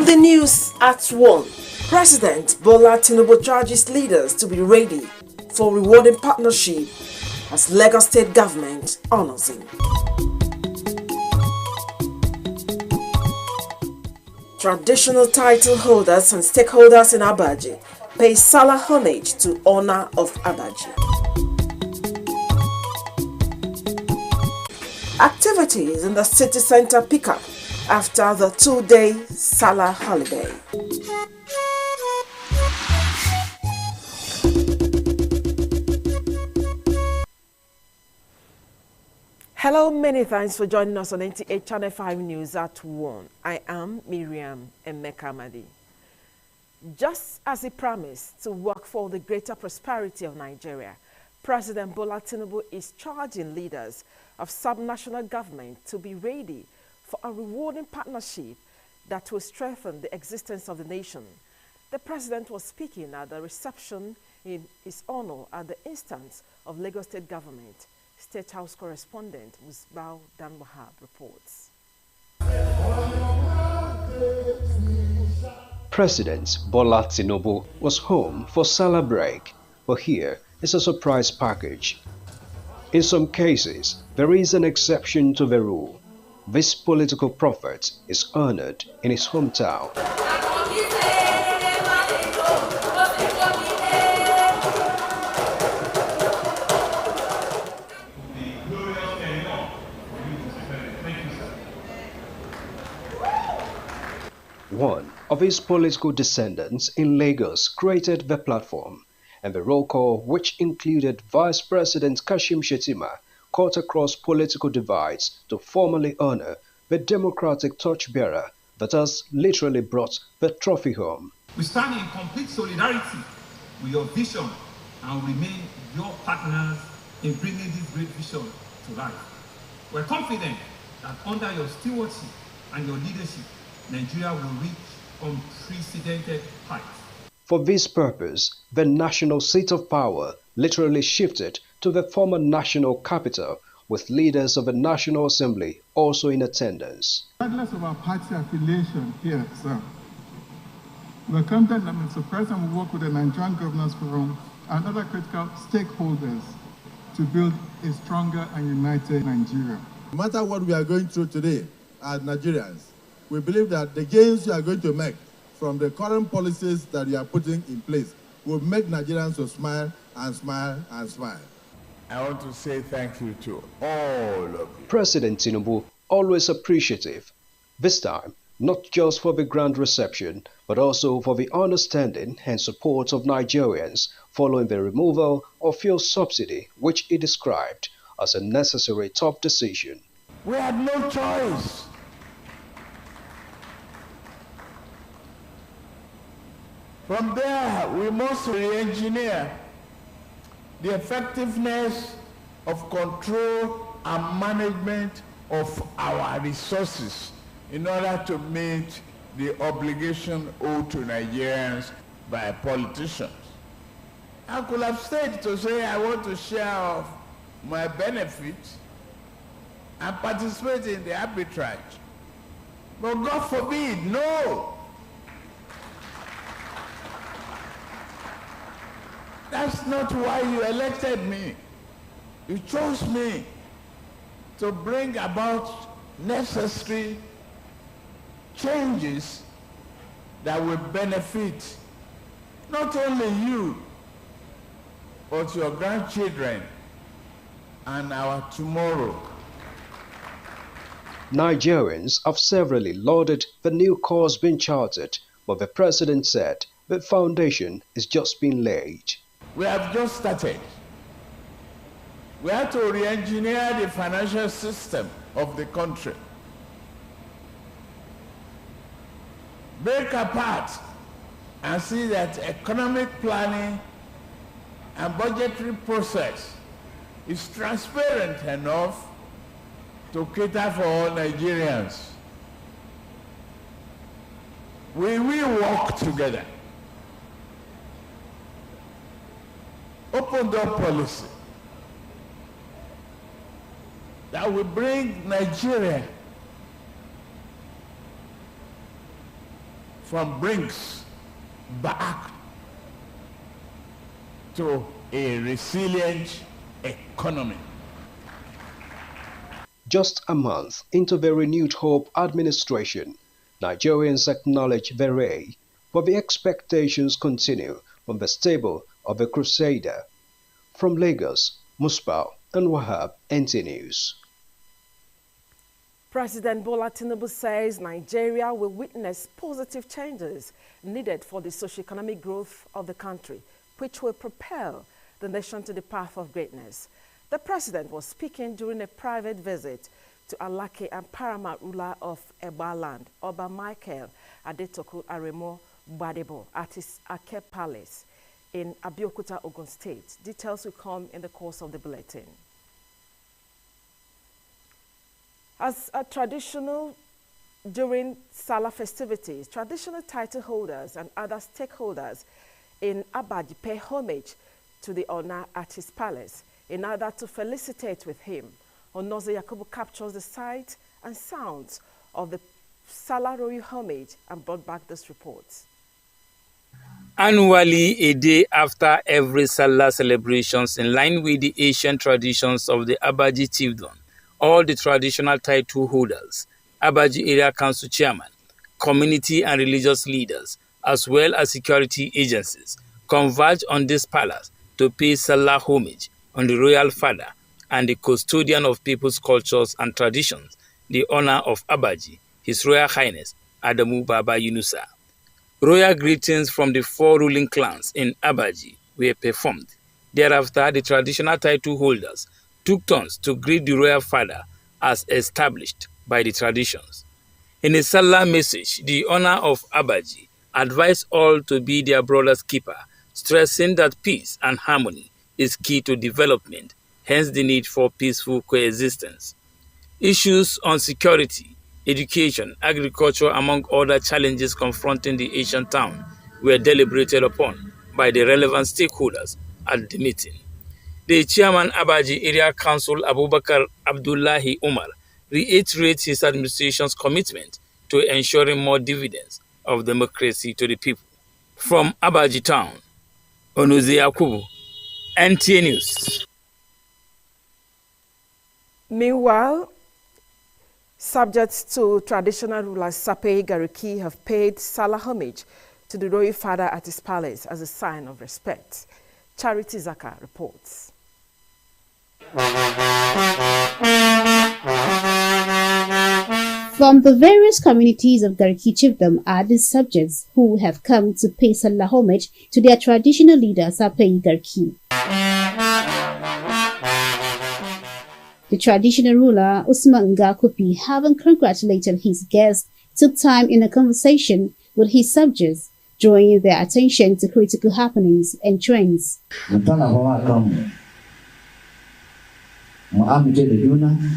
The news at 1. President Bola Tinubu charges leaders to be ready for rewarding partnership as Lagos State government honors him. Traditional title holders and stakeholders in Abaji pay Salah homage to honor of Abaji. Activities in the city center pick up after the 2-day Salah holiday. Hello, many thanks for joining us on Nta Channel 5 News at 1. I am Miriam Emekamadi. Just as he promised to work for the greater prosperity of Nigeria, President Bola Tinubu is charging leaders of subnational government to be ready for a rewarding partnership that will strengthen the existence of the nation. The president was speaking at the reception in his honor at the instance of Lagos State government. State House correspondent Musbao Danwahab reports. President Bola Tinubu was home for Salah break, but here is a surprise package. In some cases, there is an exception to the rule. This political prophet is honored in his hometown. One of his political descendants in Lagos created the platform, and the roll call, which included Vice President Kashim Shettima, cut across political divides to formally honor the democratic torchbearer that has literally brought the trophy home. We stand in complete solidarity with your vision and remain your partners in bringing this great vision to life. We're confident that under your stewardship and your leadership, Nigeria will reach unprecedented heights. For this purpose, the national seat of power literally shifted to the former national capital, with leaders of the National Assembly also in attendance. Regardless of our party affiliation here, sir, we're confident that Mr. President will work with the Nigerian Governors Forum and other critical stakeholders to build a stronger and united Nigeria. No matter what we are going through today as Nigerians, we believe that the gains you are going to make from the current policies that you are putting in place will make Nigerians to smile and smile and smile. I want to say thank you to all of you. President Tinubu, always appreciative, this time not just for the grand reception, but also for the understanding and support of Nigerians following the removal of fuel subsidy, which he described as a necessary tough decision. We had no choice. From there, we must re-engineer the effectiveness of control and management of our resources in order to meet the obligation owed to Nigerians by politicians. I could have stayed to say I want to share of my benefits and participate in the arbitrage. But God forbid, no. That's not why you elected me. You chose me to bring about necessary changes that will benefit not only you, but your grandchildren and our tomorrow. Nigerians have severally lauded the new course being charted, but the president said the foundation is just being laid. We have just started. We have to re-engineer the financial system of the country. Break apart and see that economic planning and budgetary process is transparent enough to cater for all Nigerians. We will work together. Open door policy that will bring Nigeria from brinks back to a resilient economy. Just a month into the renewed hope administration, Nigerians acknowledge the ray, but the expectations continue on the stable of the crusader. From Lagos, Musbah and Wahab, NT News. President Bola Tinubu says Nigeria will witness positive changes needed for the socio-economic growth of the country, which will propel the nation to the path of greatness. The president was speaking during a private visit to Alake and paramount ruler of Egba land, Oba Michael Adetoku Aremo Gbadebo, at his Ake Palace in Abeokuta, Ogun State. Details will come in the course of the bulletin. As a traditional during Salah festivities, traditional title holders and other stakeholders in Abaji pay homage to the honor at his palace in order to felicitate with him. Onoze Yakubu captures the sight and sounds of the Salah royal homage and brought back this report. Annually, a day after every Salah celebrations, in line with the ancient traditions of the Abaji chiefdom, all the traditional title holders, Abaji Area Council chairman, community and religious leaders, as well as security agencies, converge on this palace to pay Salah homage on the royal father and the custodian of people's cultures and traditions, the honor of Abaji, His Royal Highness Adamu Baba Yunusa. Royal greetings from the four ruling clans in Abaji were performed. Thereafter, the traditional title holders took turns to greet the royal father as established by the traditions. In a Salah message, the honor of Abaji advised all to be their brother's keeper, stressing that peace and harmony is key to development, hence the need for peaceful coexistence. Issues on security, education, agriculture, among other challenges confronting the ancient town were deliberated upon by the relevant stakeholders at the meeting. The chairman Abaji Area Council Abubakar Abdullahi Umar reiterates his administration's commitment to ensuring more dividends of democracy to the people. From Abaji town, Onoze Yakubu, NTA News. Meanwhile, subjects to traditional rulers Sape Gariki have paid Salah homage to the royal father at his palace as a sign of respect. Charity Zaka reports. From the various communities of Gariki chiefdom are these subjects who have come to pay Salah homage to their traditional leader Sape Gariki. The traditional ruler Usman Ngakupi, having congratulated his guests, took time in a conversation with his subjects, drawing their attention to critical happenings and trends. He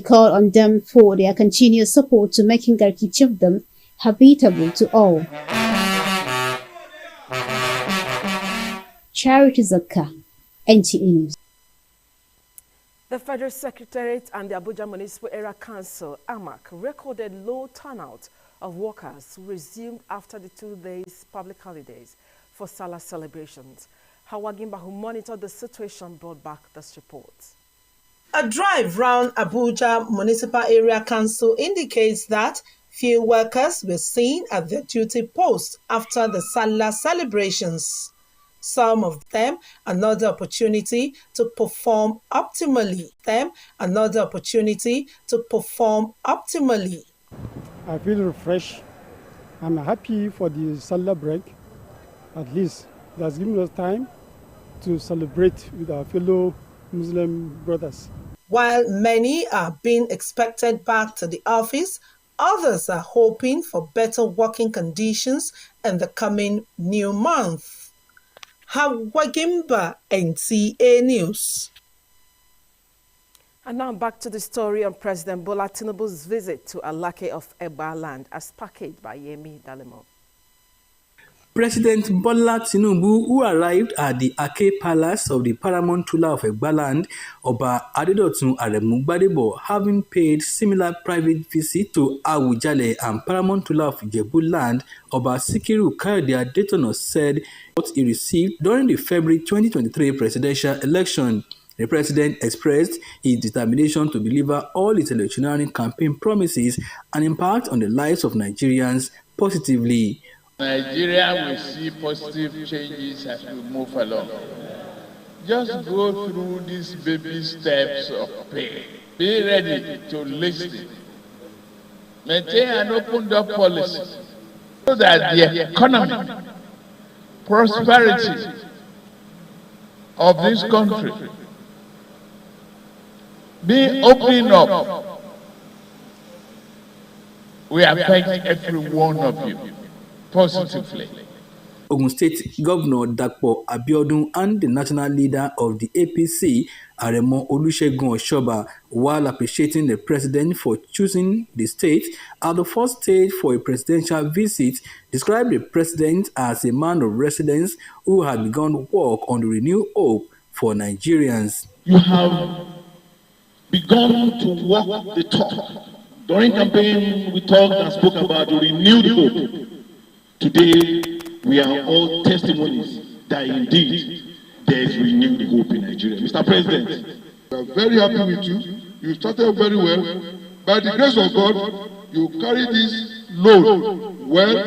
called on them for their continuous support to making Gariki chiefdom habitable to all. Charity Zakka, NTA News. The Federal Secretariat and the Abuja Municipal Area Council, AMAC, recorded low turnout of workers who resumed after the 2 days public holidays for Salah celebrations. Hawa Gimba, who monitored the situation, brought back this report. A drive round Abuja Municipal Area Council indicates that few workers were seen at their duty post after the Salah celebrations. Some of them another opportunity to perform optimally. I feel refreshed. I'm happy for the Salah break. At least it has given us time to celebrate with our fellow Muslim brothers. While many are being expected back to the office, others are hoping for better working conditions in the coming new month. Hawagimba, NTA News. And now back to the story on President Bola Tinubu's visit to Alake of Egba land as packaged by Yemi Dalemo. President Bola Tinubu, who arrived at the Ake Palace of the Paramount Ruler of Egbaland, Oba Adedotun Aremu Gbadebo, having paid similar private visit to Awujale and Paramount Ruler of Ijebu-Land, Oba Sikiru Kayode Adetono, said what he received during the February 2023 presidential election. The president expressed his determination to deliver all his electioneering campaign promises and impact on the lives of Nigerians positively. Nigeria will see positive changes as we move along. Just go through these baby steps of pain. Be ready to listen. Maintain an open door policy so that the economy, prosperity of this country be opening up. We affect every one of you positively. Ogun State Governor Dapo Abiodun and the national leader of the APC, Aremo Olusegun Oshoba, while appreciating the president for choosing the state as the first state for a presidential visit, described the president as a man of residence who had begun work on the renewed hope for Nigerians. You have begun to walk the talk. During campaign, we talked and spoke about the renewed hope. Today, we are all testimonies that indeed there is renewed hope in Nigeria. Mr. President, we are very happy with you. You started very well. By the grace of God, you carry this load well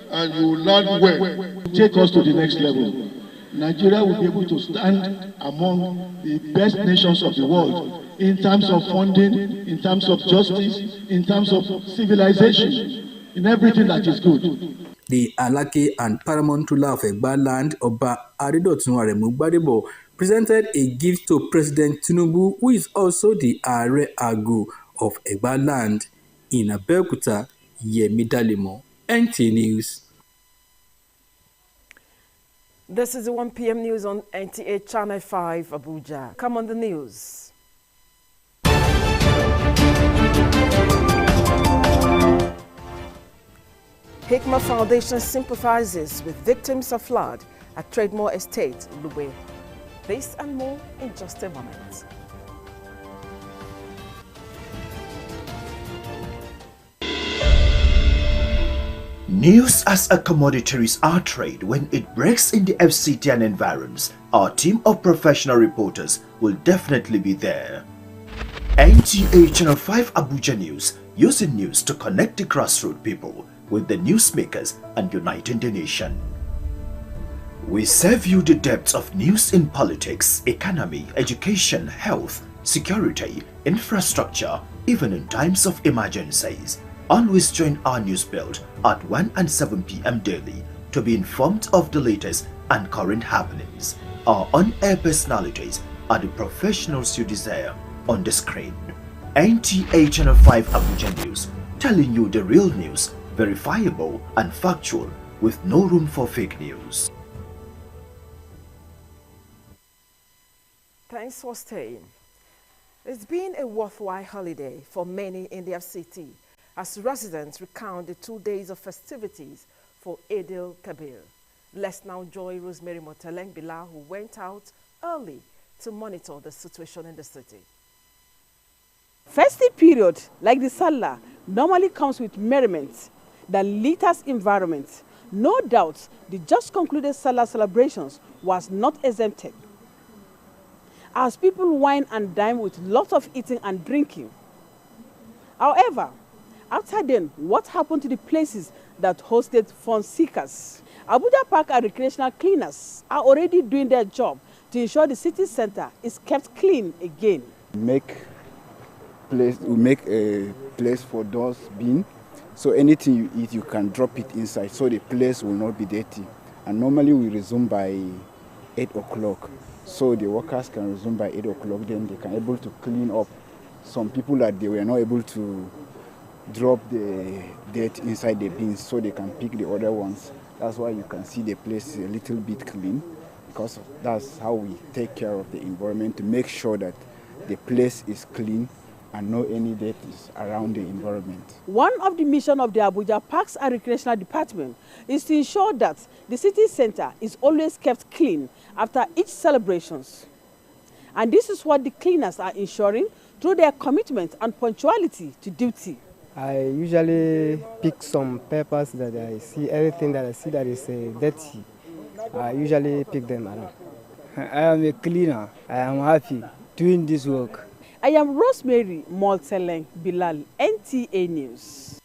and you learn well. Take us to the next level. Nigeria will be able to stand among the best nations of the world in terms of funding, in terms of justice, in terms of civilization, in everything that is good. The Alake and Paramount Ruler of Egbaland, Oba Adedotun Aremu Gbadebo, presented a gift to President Tinubu, who is also the Are Agu of Egbaland. In Abeokuta, Yemi Dalemo, NTA News. This is the 1 p.m. news on Nta Channel 5 Abuja. Come on the news. Hikma Foundation sympathizes with victims of flood at Trademore Estate, Lube. This and more in just a moment. News as a commodity is our trade when it breaks in the FCT and environs. Our team of professional reporters will definitely be there. Nta Channel 5 Abuja News, using news to connect the grassroots people with the newsmakers and uniting the nation. We serve you the depths of news in politics, economy, education, health, security, infrastructure, even in times of emergencies. Always join our news build at 1 and 7 p.m. daily to be informed of the latest and current happenings. Our on-air personalities are the professionals you desire on the screen. Nta Channel 5 Abuja News, telling you the real news, verifiable and factual, with no room for fake news. Thanks for staying. It's been a worthwhile holiday for many in the FCT as residents recount the 2 days of festivities for Eid Kabir. Let's now join Rosemary Moteleng Bila, who went out early to monitor the situation in the city. Festive period like the Salah normally comes with merriment that litters environment. No doubt the just concluded Salah celebrations was not exempted, as people wine and dine with lots of eating and drinking. However, after then, what happened to the places that hosted fun seekers? Abuja Park and recreational cleaners are already doing their job to ensure the city center is kept clean again. We make a place for those bin, so anything you eat, you can drop it inside, so the place will not be dirty. And normally we resume by 8 o'clock, so the workers can resume by 8 o'clock. Then they can able to clean up some people that they were not able to drop the dirt inside the bins, so they can pick the other ones. That's why you can see the place a little bit clean, because that's how we take care of the environment, to make sure that the place is clean and no any dirt is around the environment. One of the missions of the Abuja Parks and Recreational Department is to ensure that the city center is always kept clean after each celebrations. And this is what the cleaners are ensuring through their commitment and punctuality to duty. I usually pick some papers that I see, everything that I see that is dirty. I usually pick them around. I am a cleaner. I am happy doing this work. I am Rosemary Molteleng Bilal, NTA News.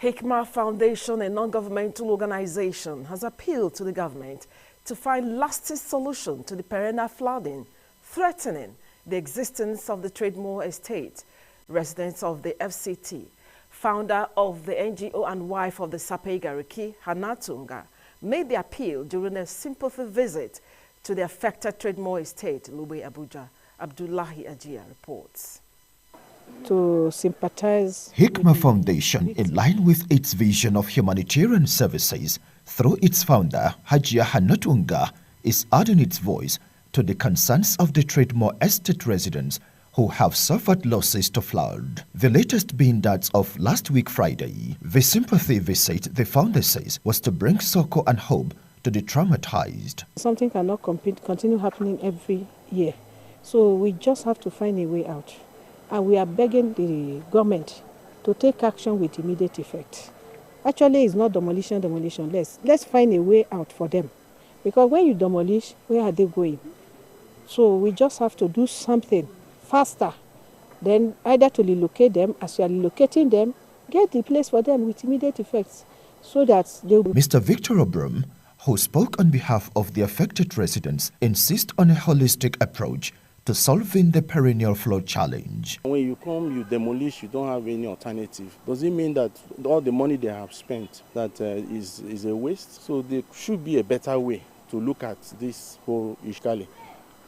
Hikma Foundation, a non-governmental organization, has appealed to the government to find lasting solution to the perennial flooding threatening the existence of the Trademore Estate. Residents of the FCT, founder of the NGO and wife of the Sapeigariki, Hanatunga, made the appeal during a sympathy visit to the affected Trademore Estate, Lube, Abuja. Abdullahi Ajia reports. To sympathize. Hikma Foundation, in line with its vision of humanitarian services through its founder, Hajia Hanatunga, is adding its voice to the concerns of the Trademore Estate residents who have suffered losses to flood. The latest being that of last week Friday. The sympathy visit, the founder says, was to bring succor and hope to the traumatized. Something cannot continue happening every year. So we just have to find a way out. And we are begging the government to take action with immediate effect. Actually, it's not demolition. Let's find a way out for them. Because when you demolish, where are they going? So we just have to do something faster. Then either to relocate them, as you are relocating them, get the place for them with immediate effects so that they will... Mr. Victor Obrum, who spoke on behalf of the affected residents, insists on a holistic approach to solving the perennial flood challenge. When you come, you demolish, you don't have any alternative. Does it mean that all the money they have spent that is a waste? So there should be a better way to look at this whole Ishkali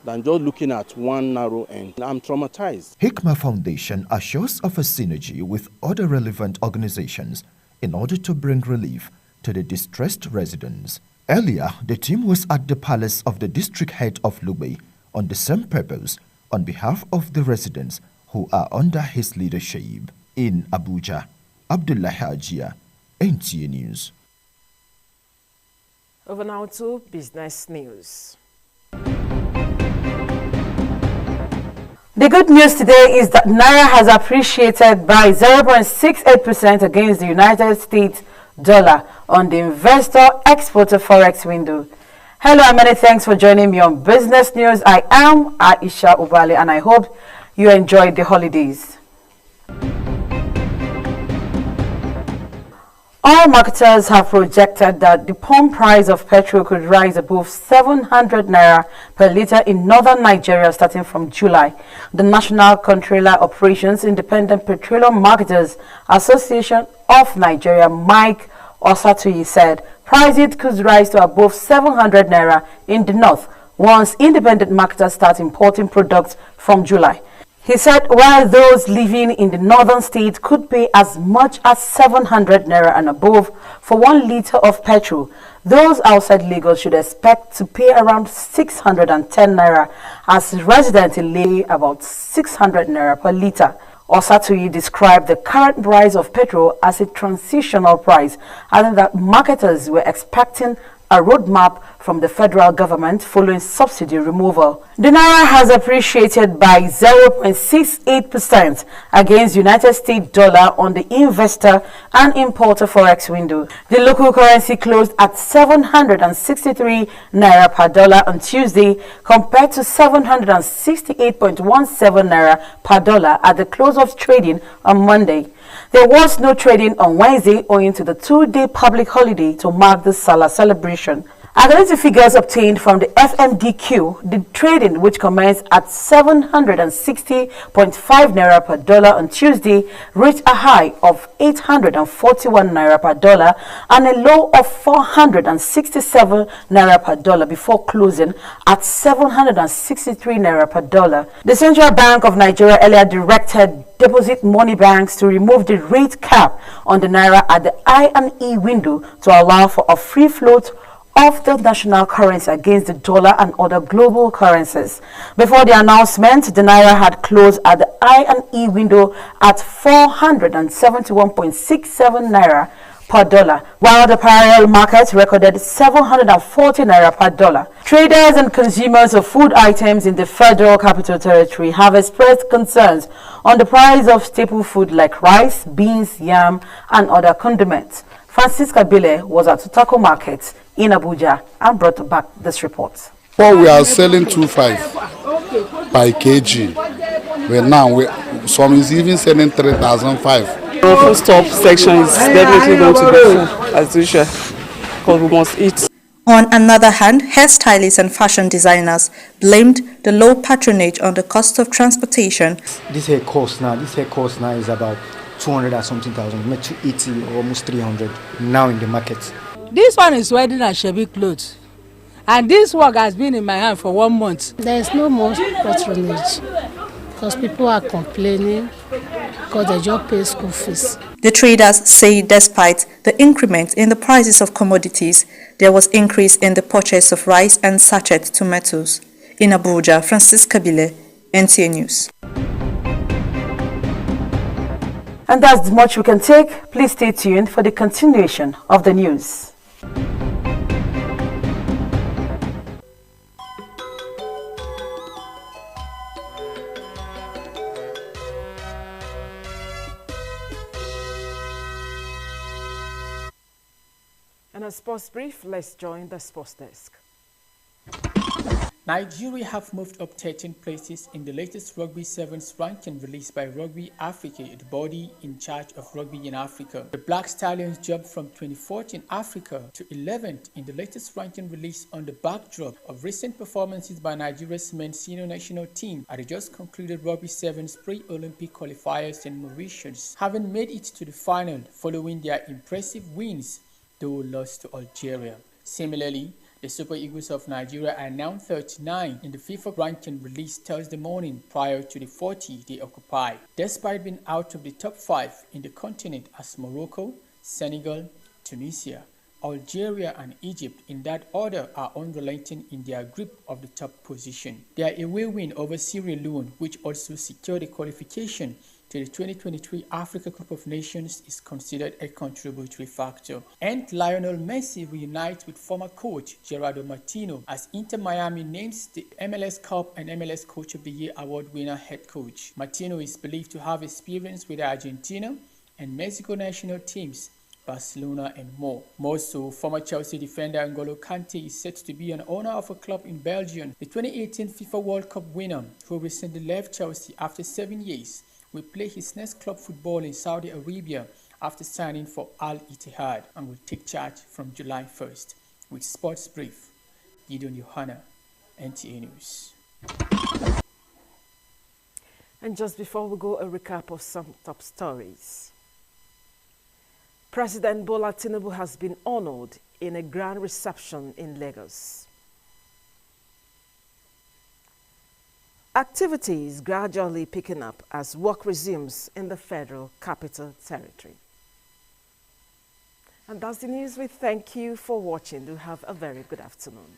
than just looking at one narrow end. I'm traumatized. Hikma Foundation assures of a synergy with other relevant organizations in order to bring relief to the distressed residents. Earlier, the team was at the palace of the district head of Lube on the same purpose on behalf of the residents who are under his leadership. In Abuja, Abdullahi Ajia, NTA News. Over now to business news. The good news today is that Naira has appreciated by 0.68% against the United States dollar on the investor-exporter forex window. Hello and many thanks for joining me on Business News. I am Aisha Ubale and I hope you enjoyed the holidays. Oil marketers have projected that the pump price of petrol could rise above 700 naira per litre in northern Nigeria starting from July. The National Controller Operations Independent Petroleum Marketers Association of Nigeria, Mike Osatuyi, said prices could rise to above 700 naira in the north once independent marketers start importing products from July. He said while those living in the northern states could pay as much as 700 naira and above for 1 litre of petrol, those outside Lagos should expect to pay around 610 naira, as residents in Lagos about 600 naira per litre. Osatuyi described the current price of petrol as a transitional price, adding that marketers were expecting a roadmap from the federal government following subsidy removal. The Naira has appreciated by 0.68% against United States dollar on the investor and importer forex window. The local currency closed at 763 naira per dollar on Tuesday compared to 768.17 naira per dollar at the close of trading on Monday. There was no trading on Wednesday owing to the 2-day public holiday to mark the Salah celebration. According to figures obtained from the FMDQ, the trading, which commenced at 760.5 naira per dollar on Tuesday, reached a high of 841 naira per dollar and a low of 467 naira per dollar before closing at 763 naira per dollar. The Central Bank of Nigeria earlier directed deposit money banks to remove the rate cap on the Naira at the I&E window to allow for a free float of the national currency against the dollar and other global currencies. Before the announcement, the naira had closed at the I&E window at 471.67 naira per dollar, while the parallel market recorded 740 naira per dollar. Traders and consumers of food items in the Federal Capital Territory have expressed concerns on the price of staple food like rice, beans, yam, and other condiments. Francisca Bile was at Tutako Market in Abuja and brought back this report. Well, we are selling 2.5 by kg. But now some is even selling 3,500. Our food stop section is definitely going to be full as usual because we must eat. On another hand, hairstylists and fashion designers blamed the low patronage on the cost of transportation. This hair cost now is about 200 or something thousand, maybe 280 or almost 300 now in the market. This one is wedding and shabby clothes, and this work has been in my hand for 1 month. There is no more patronage because people are complaining because they just pay school fees. The traders say despite the increment in the prices of commodities, there was increase in the purchase of rice and sachet tomatoes. In Abuja, Francisca Bile, NTA News. And that's much we can take. Please stay tuned for the continuation of the news. And a sports brief, let's join the sports desk. Nigeria have moved up 13 places in the latest Rugby Sevens ranking released by Rugby Africa, the body in charge of rugby in Africa. The Black Stallions jumped from 24th in Africa to 11th in the latest ranking released on the backdrop of recent performances by Nigeria's men's senior national team at the just concluded Rugby Sevens pre-Olympic qualifiers in Mauritius, having made it to the final following their impressive wins, though lost to Algeria. Similarly, the Super Eagles of Nigeria are now 39 in the FIFA ranking released Thursday morning prior to the 40 they occupy, despite being out of the top 5 in the continent as Morocco, Senegal, Tunisia, Algeria and Egypt in that order are unrelenting in their grip of the top position. Their away win over Sierra Leone, which also secured a qualification to the 2023 Africa Cup of Nations, is considered a contributory factor. And Lionel Messi reunites with former coach Gerardo Martino as Inter Miami names the MLS Cup and MLS Coach of the Year award winner head coach. Martino is believed to have experience with Argentina and Mexico national teams, Barcelona and more. More so, former Chelsea defender N'Golo Kante is set to be an owner of a club in Belgium. The 2018 FIFA World Cup winner, who recently left Chelsea after 7 years, will play his next club football in Saudi Arabia after signing for Al Ittihad and will take charge from July 1st. With Sports Brief, Gideon Yohana, NTA News. And just before we go, a recap of some top stories. President Bola Tinubu has been honored in a grand reception in Lagos. Activities gradually picking up as work resumes in the Federal Capital Territory. And that's the news. We thank you for watching. Do have a very good afternoon.